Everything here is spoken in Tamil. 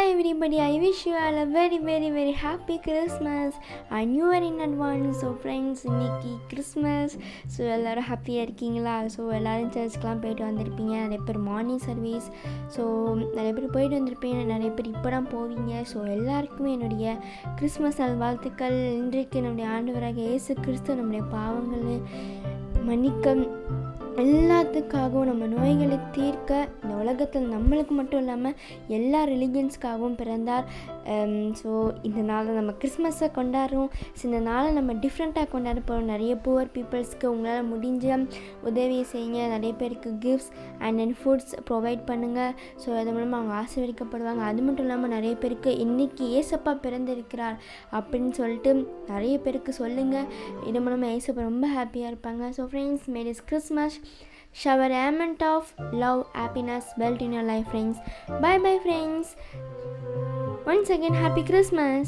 everybody, I wish you all a very happy Christmas and New Year in advance. So friends, இன்னைக்கு கிறிஸ்மஸ். ஸோ எல்லோரும் ஹாப்பியாக இருக்கீங்களா? ஸோ எல்லோரும் சர்ச்சுக்கெலாம் போயிட்டு வந்திருப்பீங்க. நிறைய பேர் மார்னிங் சர்வீஸ், ஸோ நிறைய பேர் போயிட்டு வந்திருப்பீங்க, நிறைய பேர் இப்போ தான் போவீங்க. ஸோ எல்லாருக்குமே என்னுடைய கிறிஸ்மஸ் நல்வாழ்த்துக்கள். இன்றைக்கு நம்முடைய ஆண்டவராக இயேசு கிறிஸ்து நம்முடைய பாவங்களை மன்னிக்க, எல்லாத்துக்காகவும் நம்ம நோய்களை தீர்க்க இந்த உலகத்தில் நம்மளுக்கு மட்டும் இல்லாமல் எல்லா ரிலீஜன்ஸ்க்காகவும் பிறந்தார். ஸோ இந்த நாளை நம்ம கிறிஸ்மஸை கொண்டாடுறோம். ஸோ இந்த நாளை நம்ம டிஃப்ரெண்ட்டாக கொண்டாட போகிறோம். நிறைய புவர் பீப்புள்ஸ்க்கு உங்களால் முடிஞ்ச உதவியை செய்யுங்க. நிறைய பேருக்கு gifts and then foods provide பண்ணுங்கள். ஸோ அது மூலமாக அவங்க ஆசீர்வதிக்கப்படுவாங்க. அது மட்டும் இல்லாமல் நிறைய பேருக்கு இன்றைக்கி ஏசப்பா பிறந்திருக்கிறார் அப்படின்னு சொல்லிட்டு நிறைய பேருக்கு சொல்லுங்கள். இது மூலமாக ஏசப்பா ரொம்ப ஹாப்பியாக இருப்பாங்க. So friends, me this Christmas shower element of love, happiness built in your life, friends. Bye friends. Once again, happy Christmas.